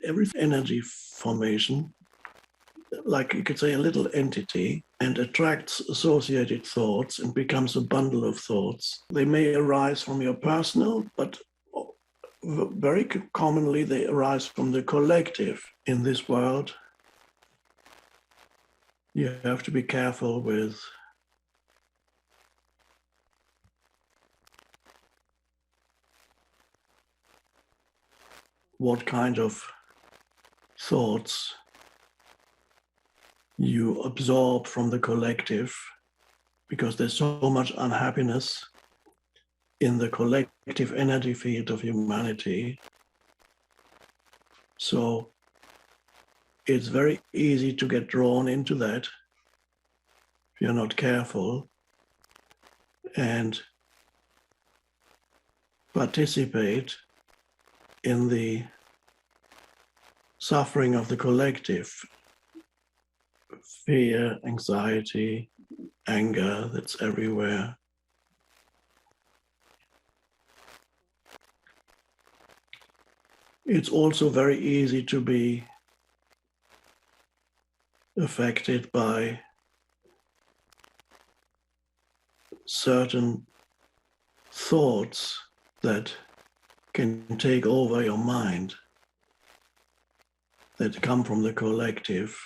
every energy formation, like you could say a little entity, and attracts associated thoughts and becomes a bundle of thoughts. They may arise from your personal, but very commonly they arise from the collective. In this world, you have to be careful with what kind of thoughts you absorb from the collective, because there's so much unhappiness in the collective energy field of humanity. So it's very easy to get drawn into that if you're not careful and participate in the suffering of the collective. Fear, anxiety, anger, that's everywhere. It's also very easy to be affected by certain thoughts that can take over your mind, that come from the collective,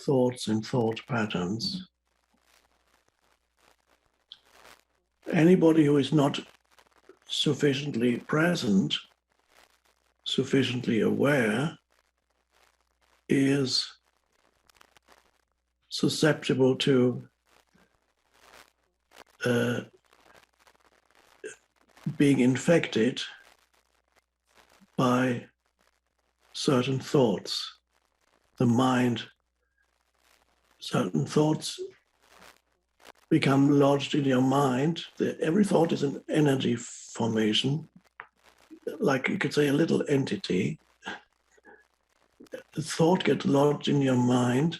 thoughts and thought patterns. Anybody who is not sufficiently present, sufficiently aware, is susceptible to being infected by certain thoughts. The mind, certain thoughts become lodged in your mind. Every thought is an energy formation, like you could say a little entity. The thought gets lodged in your mind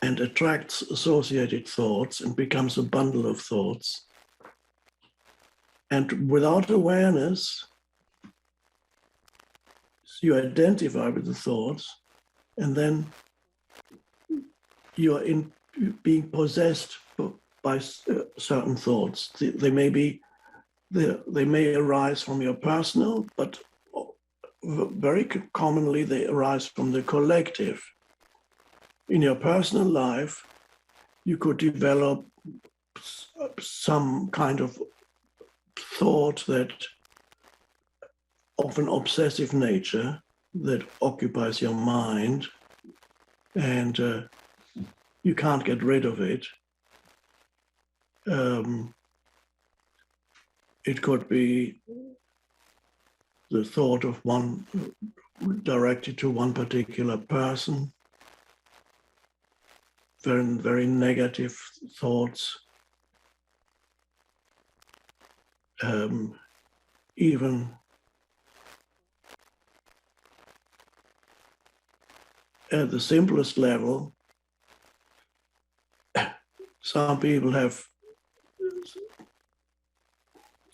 and attracts associated thoughts and becomes a bundle of thoughts. And without awareness, you identify with the thoughts, and then you are being possessed by certain thoughts. They may arise from your personal, but very commonly they arise from the collective. In your personal life, you could develop some kind of thought that of an obsessive nature that occupies your mind, and you can't get rid of it. It could be the thought of one directed to one particular person, very, very negative thoughts. Even at the simplest level, some people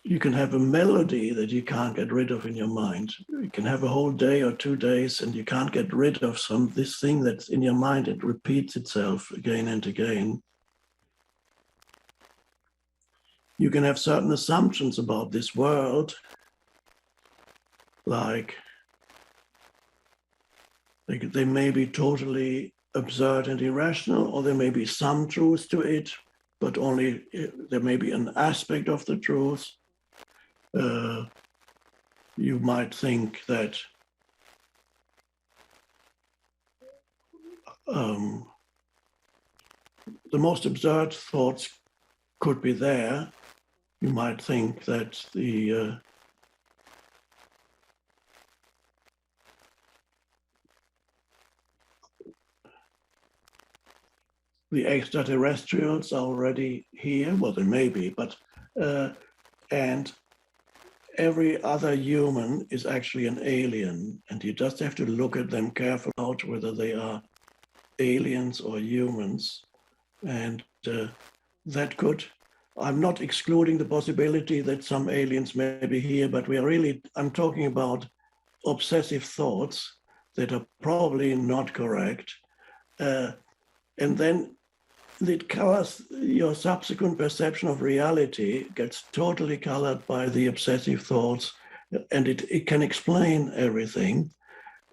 you can have a melody that you can't get rid of in your mind. You can have a whole day or 2 days and you can't get rid of this thing that's in your mind. It repeats itself again and again. You can have certain assumptions about this world, like they may be totally absurd and irrational, or there may be some truth to it, but only there may be an aspect of the truth. You might think that the most absurd thoughts could be there. You might think that the extraterrestrials are already here. Well, they may be, but and every other human is actually an alien, and you just have to look at them carefully out whether they are aliens or humans, and that could I'm not excluding the possibility that some aliens may be here, but I'm talking about obsessive thoughts that are probably not correct. And then it colors your subsequent perception of reality, gets totally colored by the obsessive thoughts, and it can explain everything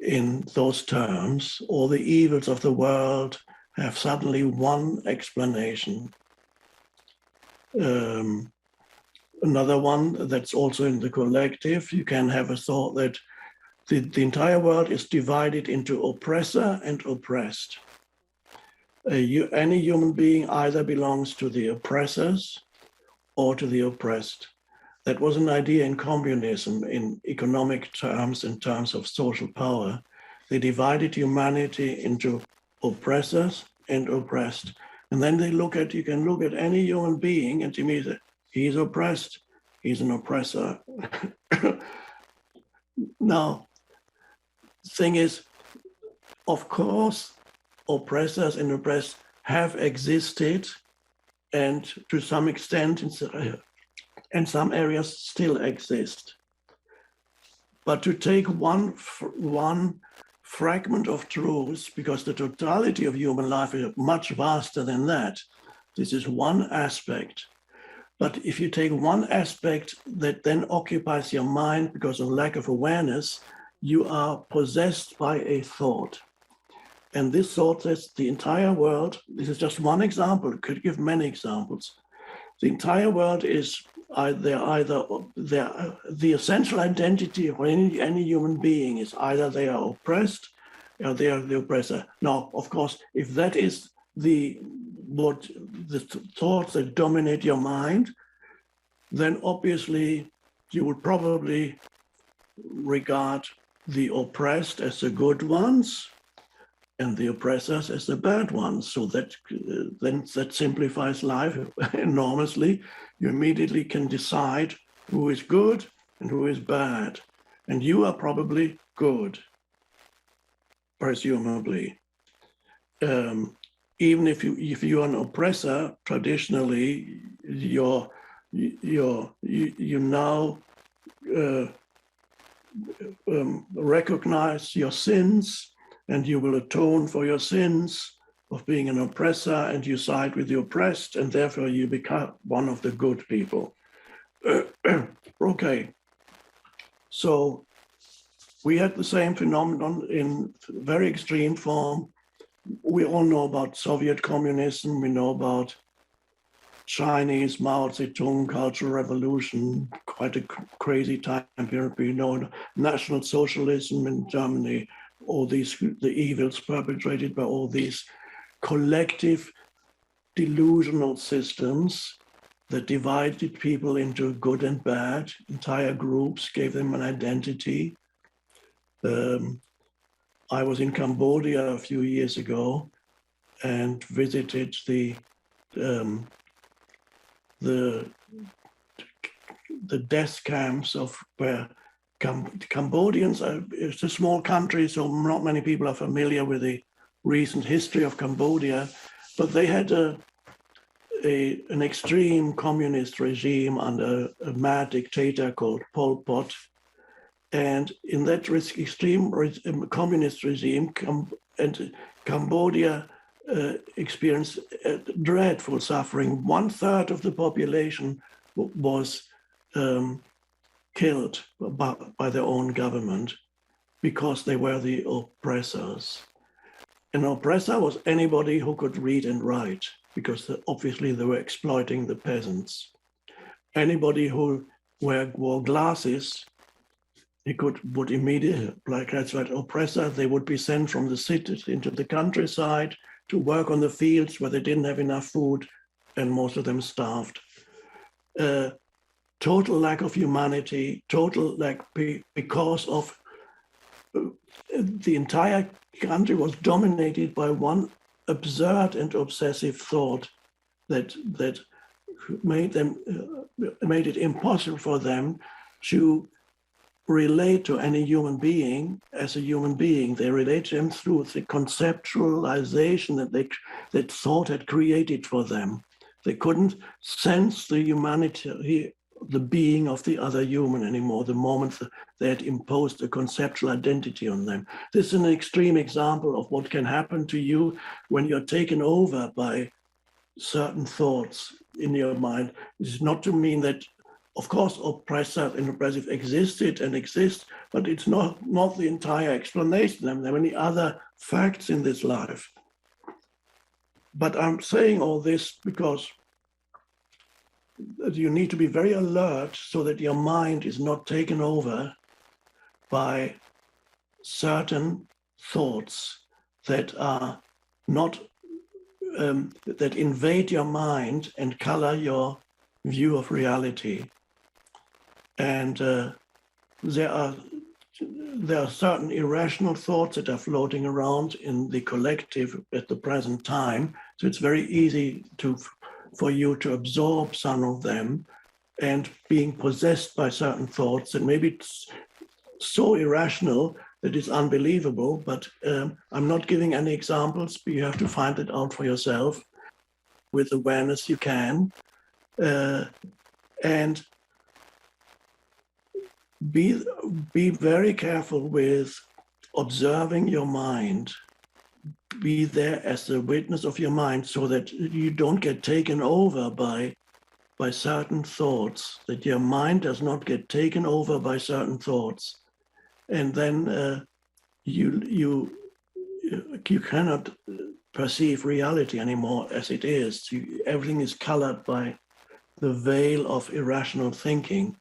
in those terms. All the evils of the world have suddenly one explanation. Another one that's also in the collective, you can have a thought that the entire world is divided into oppressor and oppressed. Any human being either belongs to the oppressors or to the oppressed. That was an idea in communism, in economic terms, in terms of social power. They divided humanity into oppressors and oppressed. And then you can look at any human being and immediately, he's oppressed, he's an oppressor. Now, thing is, of course, oppressors and oppressed have existed, and to some extent in some areas still exist. But to take one fragment of truth, because the totality of human life is much vaster than that, this is one aspect. But if you take one aspect that then occupies your mind because of lack of awareness, you are possessed by a thought. And this thought says the entire world, this is just one example, could give many examples. The entire world is the essential identity of any human being is either they are oppressed or they are the oppressor. Now, of course, if that is the thoughts that dominate your mind, then obviously you would probably regard the oppressed as the good ones and the oppressors as the bad ones. So that then that simplifies life enormously. You immediately can decide who is good and who is bad. And you are probably good, presumably. Even if you're an oppressor, traditionally, you now recognize your sins, and you will atone for your sins of being an oppressor, and you side with the oppressed, and therefore you become one of the good people. Okay, so we had the same phenomenon in very extreme form. We all know about Soviet communism, we know about Chinese Mao Zedong Cultural Revolution, quite a crazy time period. We know National Socialism in Germany, all the evils perpetrated by all these collective delusional systems that divided people into good and bad, entire groups, gave them an identity. I was in Cambodia a few years ago and visited the death camps of where Cambodians it's a small country, so not many people are familiar with the recent history of Cambodia, but they had an extreme communist regime under a mad dictator called Pol Pot. And in that extreme communist regime, Cambodia experienced dreadful suffering. 1/3 of the population was killed by their own government because they were the oppressors. An oppressor was anybody who could read and write, because obviously they were exploiting the peasants. Anybody who wore glasses, would immediately, like that's right, oppressor, they would be sent from the cities into the countryside to work on the fields where they didn't have enough food, and most of them starved. Total lack of humanity, total lack, because of the entire country was dominated by one absurd and obsessive thought that made it impossible for them to relate to any human being as a human being. They relate to him through the conceptualization that thought had created for them. They couldn't sense the humanity, the being of the other human anymore, the moment they had imposed a conceptual identity on them. This is an extreme example of what can happen to you when you're taken over by certain thoughts in your mind. This is not to mean that, of course, oppressive and oppressive existed and exist, but it's not the entire explanation. There are many other facts in this life. But I'm saying all this because you need to be very alert so that your mind is not taken over by certain thoughts that are not, that invade your mind and color your view of reality. And there are certain irrational thoughts that are floating around in the collective at the present time. So it's very easy for you to absorb some of them, and being possessed by certain thoughts that maybe it's so irrational that it's unbelievable. But I'm not giving any examples, but you have to find it out for yourself. With awareness you can. And be very careful with observing your mind. Be there as the witness of your mind so that you don't get taken over by certain thoughts, that your mind does not get taken over by certain thoughts. And then you cannot perceive reality anymore as it is. Everything is colored by the veil of irrational thinking.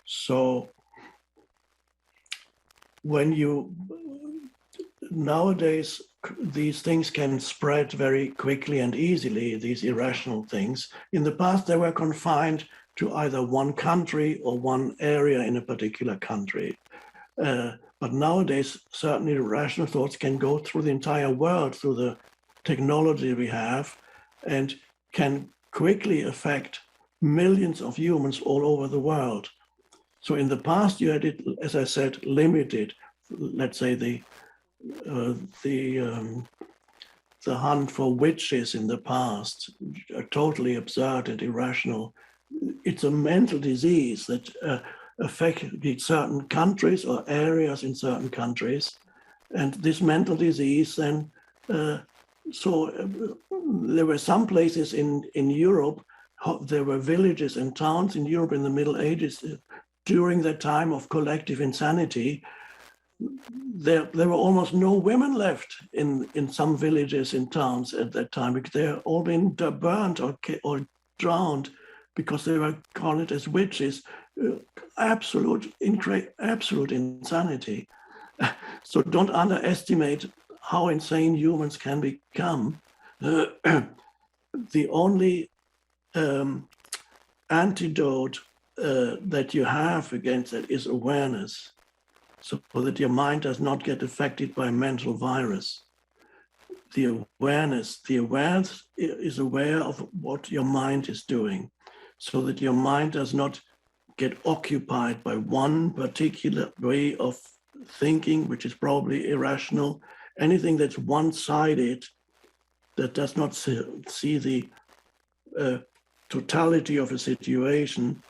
So nowadays, these things can spread very quickly and easily, these irrational things. In the past, they were confined to either one country or one area in a particular country. But nowadays, certain irrational thoughts can go through the entire world, through the technology we have, and can quickly affect millions of humans all over the world. So in the past, you had it, as I said, limited. Let's say the hunt for witches in the past are totally absurd and irrational. It's a mental disease that affected certain countries or areas in certain countries. And this mental disease then, there were some places in Europe, there were villages and towns in Europe in the Middle Ages during the time of collective insanity. There were almost no women left in some villages and towns at that time, because they had all been burnt or drowned because they were called as witches. Absolute insanity. So don't underestimate how insane humans can become. The only antidote that you have against that is awareness, so that your mind does not get affected by a mental virus. The awareness is aware of what your mind is doing, so that your mind does not get occupied by one particular way of thinking, which is probably irrational. Anything that's one-sided, that does not see the totality of a situation,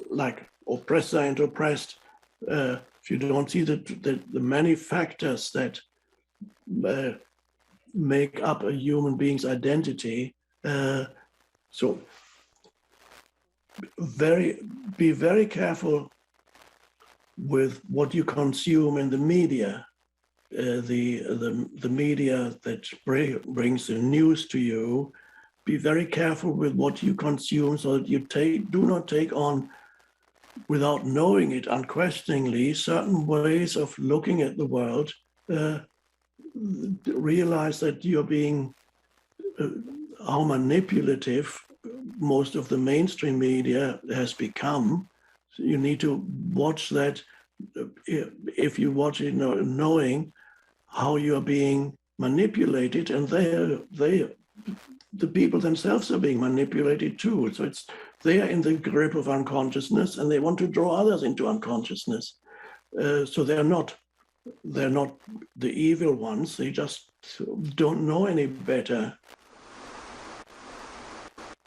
like oppressor and oppressed, if you don't see the many factors that make up a human being's identity, so be very careful with what you consume in the media. The media that brings the news to you. Be very careful with what you consume, so that you do not take on, without knowing it unquestioningly, certain ways of looking at the world. Realize that you're being how manipulative most of the mainstream media has become. So you need to watch that. If you watch it knowing how you're being manipulated, and the people themselves are being manipulated too. So they are in the grip of unconsciousness, and they want to draw others into unconsciousness. So they're not the evil ones. They just don't know any better.